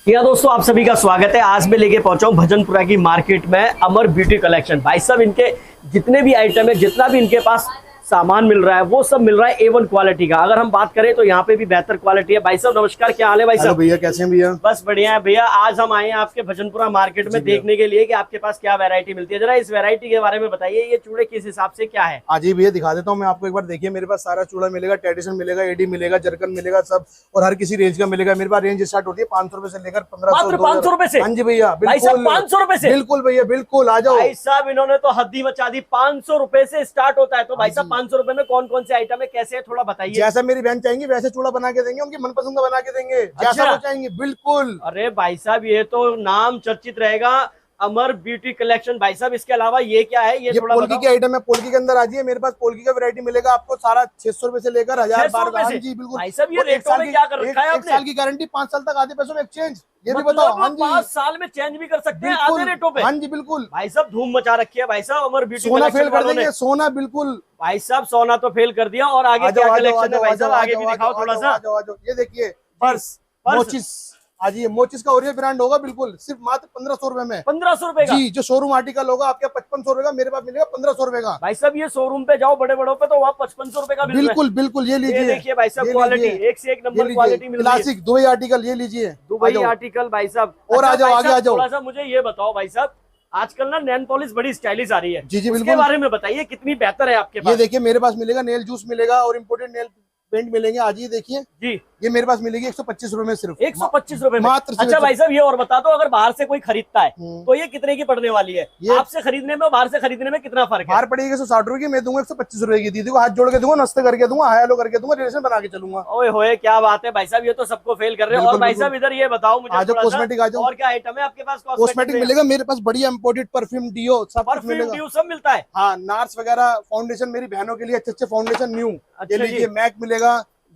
या दोस्तों, आप सभी का स्वागत है। आज मैं लेके पहुंचा हूं भजनपुरा की मार्केट में अमर ब्यूटी कलेक्शन। भाई साहब, इनके जितने भी आइटम है, जितना भी इनके पास सामान मिल रहा है, वो सब मिल रहा है A1 क्वालिटी का। अगर हम बात करें तो यहाँ पे भी बेहतर क्वालिटी है। भाई साहब नमस्कार, क्या हाल है भाई साहब? भैया कैसे हैं भैया? बस बढ़िया है भैया। आज हम आए हैं आपके भजनपुरा मार्केट में देखने के लिए कि आपके पास क्या वैरायटी मिलती है। जरा इस वैरायटी के बारे में बताइए, ये चूड़े किस हिसाब से क्या है? आज ही भैया दिखा देता हूँ मैं आपको एक बार। देखिए मेरे पास सारा चूड़ा मिलेगा, ट्रेडिशन मिलेगा, एडी मिलेगा, जरकन मिलेगा, सब और हर किसी रेंज का मिलेगा। मेरे पास रेंज स्टार्ट होती है 500 रुपए से लेकर 1500। 500 रुपए से? हाँ जी भैया, भाई साहब 500 रुपए से? बिल्कुल भैया, बिल्कुल आ जाओ। भाई साहब इन्होंने तो हद्दी मचा दी। 500 रुपए से स्टार्ट होता है। तो भाई साहब 500 रुपए में कौन कौन से आइटम है, कैसे है, थोड़ा बताइए। जैसा मेरी बहन चाहेंगे वैसे चूड़ा बना के देंगे, उनकी मनपसंद का बना के देंगे, जैसा वो चाहेंगे। बिल्कुल। अरे भाई साहब, ये तो नाम चर्चित रहेगा, अमर ब्यूटी कलेक्शन। भाई साहब इसके अलावा ये क्या है? ये थोड़ा पोल्की की आइटम है। पोल्की के अंदर आ जाइए, मेरे पास पोल्की का वैरायटी मिलेगा आपको सारा 600 रुपए से लेकर 1000 जी बिल्कुल। भाई साहब ये रेटों में क्या कर रखा है आपने? 1 साल की गारंटी, 5 साल तक आधे पैसों में एक्सचेंज। ये भी बताओ। हाँ जी, 5 साल में चेंज भी कर सकते हैं आधे रेटों पे? हाँ जी बिल्कुल। भाई साहब धूम मचा रखी है भाई साहब अमर ब्यूटी सोना कलेक्शन फेल कर वालों ने। देंगे, सोना बिल्कुल। भाई साहब सोना तो फेल कर दिया। और आगे क्या कलेक्शन है भाई साहब? आगे भी दिखाओ थोड़ा सा। ये देखिए पर्स, मोचिस। आज ये मोचिस का ओरिजिनल ब्रांड होगा, बिल्कुल सिर्फ मात्र 1500 रुपए में। 1500 रुपए का? जी, जो शोरूम आर्टिकल होगा आपके 5500 रुपए का, मेरे पास मिलेगा 1500 रुपए का। भाई साहब ये शोरूम पे जाओ बड़े बड़ों पे तो वहाँ 5500 रुपए का मिल रहा है। बिल्कुल बिल्कुल, ये लीजिए। देखिए भाई साहब क्वालिटी एक से एक नंबर क्वालिटी मिल रही है। क्लासिक दुबई आर्टिकल, ये लीजिए दुबई आर्टिकल भाई साहब। और आ जाओ, आगे आ जाओ। थोड़ा सा मुझे ये बताओ भाई साहब, आजकल ना नेल पॉलिश बड़ी स्टाइलिश आ रही है। जी जी उसके बिल्कुल। बारे में बताइए, कितनी बेहतर है आपके पास? ये देखिए मेरे पास मिलेगा नेल जूस मिलेगा और इम्पोर्टेड नेल पेंट मिलेंगे। आज ये देखिए जी, ये मेरे पास मिलेगी 125 रुपए में, सिर्फ 125 रुपए में मात्र। अच्छा भाई साहब ये और बता दो, अगर बाहर से कोई खरीदता है तो ये कितने की पड़ने वाली है? आपसे खरीदने में और बाहर से खरीदने में कितना फर्क है? बाहर पड़ेगी 160 रुपए की, मैं दूंगा 125 रुपए की। दीदी को हाथ जोड़ के दूंगा, नस्ते करके दूंगा, हाय हेलो करके दूंगा, रिलेशन बना के चलूंगा। ओए होए क्या बात है भाई साहब, ये तो सबको फेल कर रहे हैं। और भाई साहब इधर ये बताओ मुझे आज कॉस्मेटिक आ जाओ। और क्या आइटम है आपके पास? कॉस्मेटिक मिलेगा मेरे पास, बढ़िया इम्पोर्टेड परफ्यूम, डिओ, सब कुछ मिलेगा। ड्यू सब मिलता है? हाँ, नार्स वगैरह, फाउंडेशन, मेरी बहनों के लिए अच्छे अच्छे फाउंडेशन न्यू। ये लीजिए मैक मिलेगा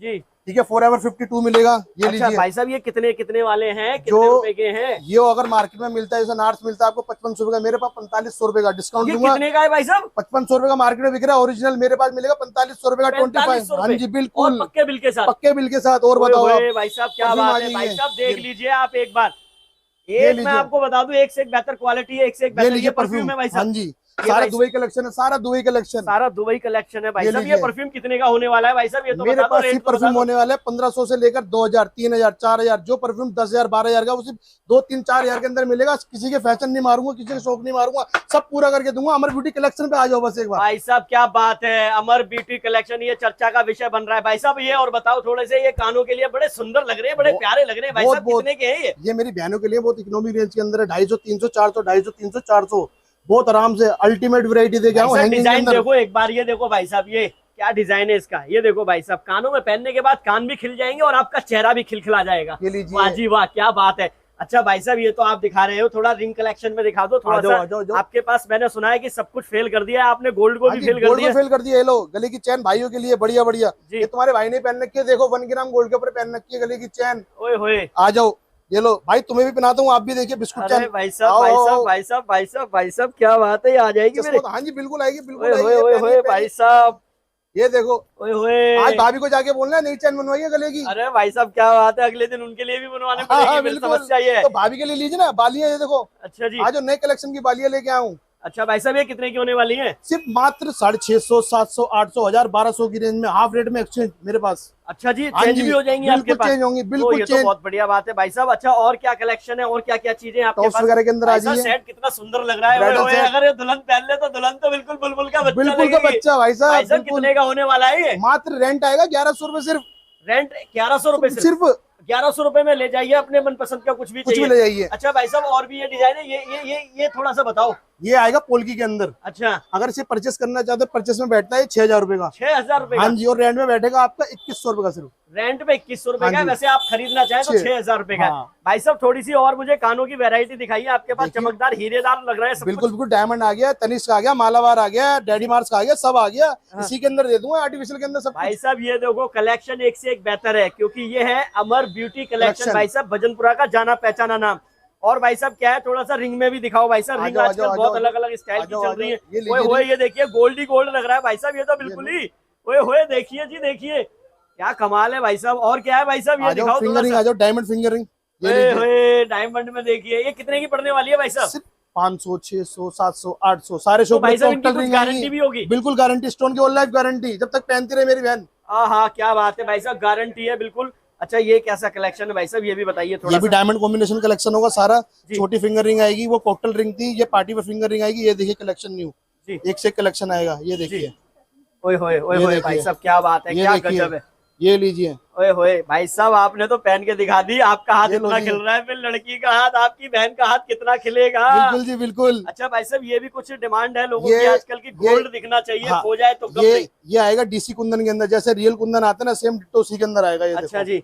जी, ठीक है। फॉरएवर 52 मिलेगा, ये अच्छा लीजिए। भाई साहब ये कितने कितने वाले हैं, कितने रुपए के हैं? ये अगर मार्केट में मिलता है जैसे नार्स मिलता है आपको 5500 रुपए का, मेरे पास 4500 रुपए का डिस्काउंट दूंगा। कितने का है भाई साहब? 5500 रुपए का मार्केट में बिक रहा है ओरिजिनल, मेरे पास मिलेगा 4500 रुपए का 25। हाँ जी बिल्कुल, पक्के बिल के साथ। पक्के बिल के साथ। और बताओ भाई साहब क्या बात है भाई साहब, देख लीजिए आप एक बार। मैं आपको बता दूं, एक से एक बेहतर क्वालिटी है, एक से एक बेहतर ये परफ्यूम है भाई साहब। हाँ जी, सारा दुबई कलेक्शन है, सारा दुबई कलेक्शन, सारा दुबई कलेक्शन है भाई साहब। ये परफ्यूम कितने का होने वाला है भाई साहब? ये तो मेरे बता पास दो, सिर्फ परफ्यूम होने वाला है 1500 से लेकर 2000, 3000, 4000। जो परफ्यूम 10,000, 12,000 का वो सिर्फ 2, 3, 4,000 के अंदर मिलेगा। किसी के फैशन नहीं मारूंगा, किसी के शौक नहीं मारूंगा, सब पूरा करके दूंगा। अमर ब्यूटी कलेक्शन पे आ जाओ बस एक बार। भाई साहब क्या बात है, अमर ब्यूटी कलेक्शन ये चर्चा का विषय बन रहा है भाई साहब। ये और बताओ थोड़े से, ये कानों के लिए बड़े सुंदर लग रहे हैं, बड़े प्यारे लग रहे हैं भाई साहब। कितने के हैं ये मेरी बहनों के लिए बहुत इकोनॉमिक रेंज के अंदर है। 250, 300, 400, 250, 300, 400, बहुत आराम से अल्टीमेट वैरायटी दे गया हूं। डिजाइन देखो एक बार, ये देखो भाई साहब, ये क्या डिजाइन है इसका। ये देखो भाई साहब, कानों में पहनने के बाद कान भी खिल जाएंगे और आपका चेहरा भी खिलखिला जाएगा। वाह जी वाह, क्या बात है। अच्छा भाई साहब ये तो आप दिखा रहे हो, थोड़ा रिंग कलेक्शन में दिखा दो थोड़ा सा। आपके पास मैंने सुना है कि सब कुछ फेल कर दिया है आपने, गोल्ड को भी फेल कर दिया। फेल कर दिया। लो गले की चैन भाइयों के लिए बढ़िया बढ़िया, ये तुम्हारे भाई ने पहन रखी है, देखो 1 ग्राम गोल्ड के ऊपर पहन रखी है गले की चैन। ओए होए आ जाओ, ये लो भाई, तुम्हें भी पहनाता हूँ, आप भी देखिए बिस्कुट चैन। भाई साहब भाई साहब भाई साहब भाई साहब भाई साहब क्या बात है, आ जाएगी मेरे? हाँ जी बिल्कुल आएगी, बिल्कुल आएगी भाई साहब। ये देखो, ओए होए, आज भाभी को जाके बोलना है नई चैन बनवाइए गले की। अरे भाई साहब क्या बात है, अगले दिन उनके लिए भी बनवाने पड़ेगी। समस्या ये है तो भाभी के लिए लीजिए ना बालियां, ये देखो। अच्छा जी, आज नए कलेक्शन की बालियां लेके आया हूँ। अच्छा भाई साहब ये कितने की होने वाली है? सिर्फ मात्र 650, 700, 800, 1000, 1200 की रेंज में, हाफ रेट में एक्सचेंज मेरे पास। अच्छा जी, चेंज भी हो जाएंगी आपके पास? चेंज होंगी, बिल्कुल ये तो बहुत बढ़िया बात है भाई साहब। अच्छा और क्या कलेक्शन है, और क्या क्या चीजें आपके पास वगैरह के अंदर आ जाइए। सेट कितना सुंदर लग रहा है। अगर ये दुल्हन पहन ले तो दुल्हन तो बिल्कुल बुलबुल का बच्चा, बिल्कुल का बच्चा भाई साहब। कितने का होने वाला है ये? मात्र रेंट आएगा 1100 रुपए सिर्फ। रेंट 1100 रुपए सिर्फ 1100 रुपए में ले जाइए, अपने मनपसंद का कुछ भी ले जाइए। अच्छा भाई साहब और भी ये डिजाइन है, ये थोड़ा सा बताओ। ये आएगा पोल्की के अंदर। अच्छा, अगर इसे परचेस करना चाहते हैं, परचेस में बैठता है 6000 रुपए का। 6000 रुपए? हाँ जी, और रेंट में बैठेगा आपका 2100 रुपए का सिर्फ। रेंट पे 2100 रुपए का, वैसे आप खरीदना चाहें तो 6000 रुपए का। भाई साहब थोड़ी सी और मुझे कानों की वैरायटी दिखाइए, आपके पास चमकदार हीरेदार लग रहा है। बिल्कुल बिल्कुल, डायमंड आ गया, तनिष्क आ गया, मालाबार आ गया, डैडी मार्क्स आ गया, सब आ गया। इसी के अंदर दे दूंगा, आर्टिफिशियल के अंदर सब। भाई साहब ये देखो कलेक्शन एक से एक बेहतर है, क्योंकि ये है अमर ब्यूटी कलेक्शन भाई साहब, भजनपुरा का जाना पहचाना नाम। और भाई साहब क्या है, थोड़ा सा रिंग में भी दिखाओ भाई साहब। रिंग आजकल बहुत अलग अलग स्टाइल की चल रही है। ओए होए ये देखिए, गोल्ड ही गोल्ड लग रहा है भाई साहब, ये तो बिल्कुल ही। ओए होए देखिए जी, देखिए क्या कमाल है भाई साहब। और क्या है भाई साहब, ये दिखाओ। फिंगरिंग आ जाओ, डायमंड फिंगरिंग। डायमंड में देखिए, ये कितने की पड़ने वाली है भाई साहब? सिर्फ 500, 600, 700, 800 सारे शो। भाई साहब इनकी कुछ गारंटी भी होगी? बिल्कुल गारंटी, स्टोन की ऑल लाइफ गारंटी, जब तक पहनती रहे मेरी बहन। हाँ, क्या बात है भाई साहब, गारंटी है बिल्कुल। अच्छा, ये कैसा कलेक्शन है भाई साहब, ये भी बताइए थोड़ा। ये भी डायमंड कॉम्बिनेशन कलेक्शन होगा सारा। छोटी फिंगर रिंग आएगी, वो कॉकटेल रिंग थी, ये पार्टी में फिंगर रिंग आएगी। ये देखिए कलेक्शन न्यू, एक से कलेक्शन आएगा। ये देखिए, ओए होए भाई साहब, क्या बात है, क्या गजब है। ये लीजिए। ओए होए भाई साहब, आपने तो पहन के दिखा दी, आपका हाथ इतना खिल रहा है, फिर लड़की का हाथ, आपकी बहन का हाथ कितना खिलेगा। बिल्कुल जी बिल्कुल। अच्छा भाई साहब, ये भी कुछ डिमांड है लोगों की आजकल की, गोल्ड दिखना चाहिए, हो जाए तो ये आएगा डीसी कुंदन के अंदर, जैसे रियल कुंदन आता है ना, सेम डिट्टो उसी के अंदर आएगा। ये अच्छा जी,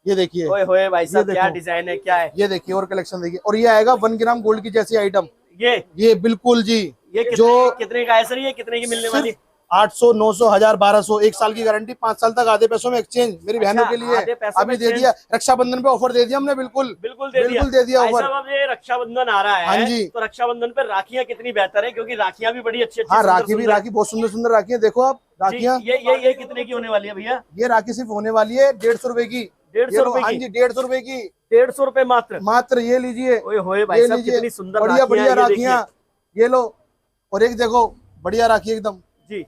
ये देखिए। ओए होए भाई साहब, क्या डिजाइन है, क्या है ये देखिए, और कलेक्शन देखिए। और ये आएगा 1 ग्राम गोल्ड की जैसी आइटम। ये बिल्कुल जी। ये कितने का है सर, ये कितने की मिलने वाली? 800, 900, 1000, 1200, 1 साल की गारंटी, 5 साल तक आधे पैसों में एक्सचेंज मेरी बहनों के लिए अभी दे दिया। रक्षाबंधन पे ऑफर दे दिया हमने, बिल्कुल दे दिया ऑफर। अब ये रक्षाबंधन आ रहा है, हाँ जी, तो रक्षाबंधन पे राखियां कितनी बेहतर है, क्योंकि राखियां भी बड़ी अच्छी। हाँ, राखी बहुत सुंदर सुंदर राखी है। देखो आप राखियां, ये कितने की होने वाली है भैया? ये राखी सिर्फ होने वाली है 150 रुपए की। 150 रुपए? हाँ जी, 150 रुपए की। 150 रुपए मात्र? ये लीजिए। भाई साहब, कितनी सुंदर बढ़िया राखियां, ये लो। और एक देखो, बढ़िया राखी एकदम जी।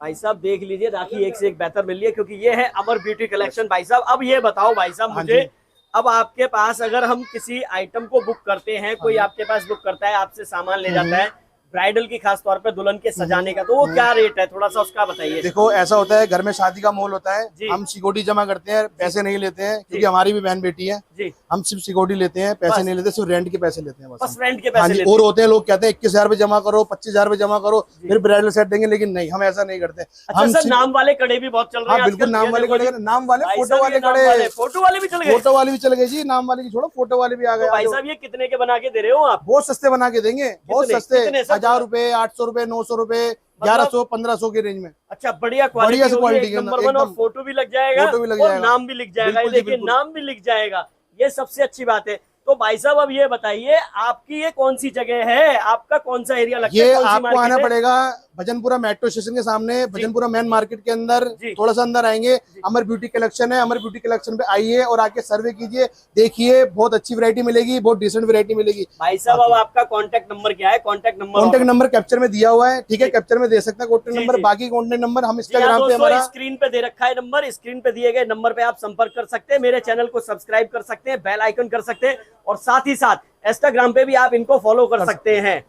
भाई साहब देख लीजिए, राखी एक से एक बेहतर मिल रही है, क्योंकि ये है अमर ब्यूटी कलेक्शन। भाई साहब, अब ये बताओ भाई साहब मुझे, अब आपके पास अगर हम किसी आइटम को बुक करते हैं, कोई आपके पास बुक करता है, आपसे सामान ले जाता है ब्राइडल की, खास तौर पे दुल्हन के सजाने का, तो वो क्या रेट है, थोड़ा सा उसका बताइए। देखो ऐसा होता है, घर में शादी का माहौल होता है, हम सिक्योरिटी जमा करते हैं, पैसे नहीं लेते हैं, क्योंकि हमारी भी बहन बेटी है जी। हम सिर्फ सिक्योरिटी लेते हैं, पैसे नहीं लेते, सिर्फ रेंट के पैसे लेते हैं बस रेंट के पैसे लेते हैं। और होते हैं लोग कहते हैं 21,000 रुपए जमा करो, 25,000 रुपए जमा करो, फिर ब्राइडल सेट देंगे, लेकिन नहीं, हम ऐसा नहीं करते। हम सर नाम वाले कड़े भी बहुत चल रहे हैं। बिल्कुल, नाम वाले कड़े, नाम वाले, फोटो वाले कड़े, फोटो वाले भी चल गए। फोटो वाले भी चल गए जी, नाम वाले की छोड़ो, फोटो वाले भी आ गए। भाई साहब, ये कितने के बना के दे रहे हो आप? बहुत सस्ते बना के देंगे, बहुत सस्ते, 1000 रुपए, 800 रुपए, 900 रुपए, 1100, 1500 के रेंज में। अच्छा, बढ़िया क्वालिटी नंबर 1, और फोटो भी लग जाएगा, और नाम भी लिख जाएगा। देखिए, नाम भी लिख जाएगा, ये सबसे अच्छी बात है। तो भाई साहब, अब ये बताइए, आपकी ये कौन सी जगह है, आपका कौन सा एरिया लगता है? ये आपको आना पड़ेगा भजनपुरा मेट्रो स्टेशन के सामने, भजनपुरा मेन मार्केट के अंदर, थोड़ा सा अंदर आएंगे, अमर ब्यूटी कलेक्शन है। अमर ब्यूटी कलेक्शन पे आइए और आके सर्वे कीजिए, देखिए, बहुत अच्छी वैरायटी मिलेगी, बहुत डिसेंट वैरायटी मिलेगी। भाई साहब, अब आपका कॉन्टेक्ट नंबर क्या है? कॉन्टेक्ट नंबर कैप्चर में दिया हुआ है, ठीक है, कैप्चर में दे सकते हैं कॉन्टेक्ट नंबर। बाकी कॉन्टेक्ट नंबर हम इंस्टाग्राम पे, हमारा स्क्रीन पे दे रखा है नंबर, स्क्रीन पे दिए गए नंबर पे आप संपर्क कर सकते हैं, मेरे चैनल को सब्सक्राइब कर सकते हैं, बेल आइकन कर सकते हैं, और साथ ही साथ इंस्टाग्राम पे भी आप इनको फॉलो कर सकते हैं।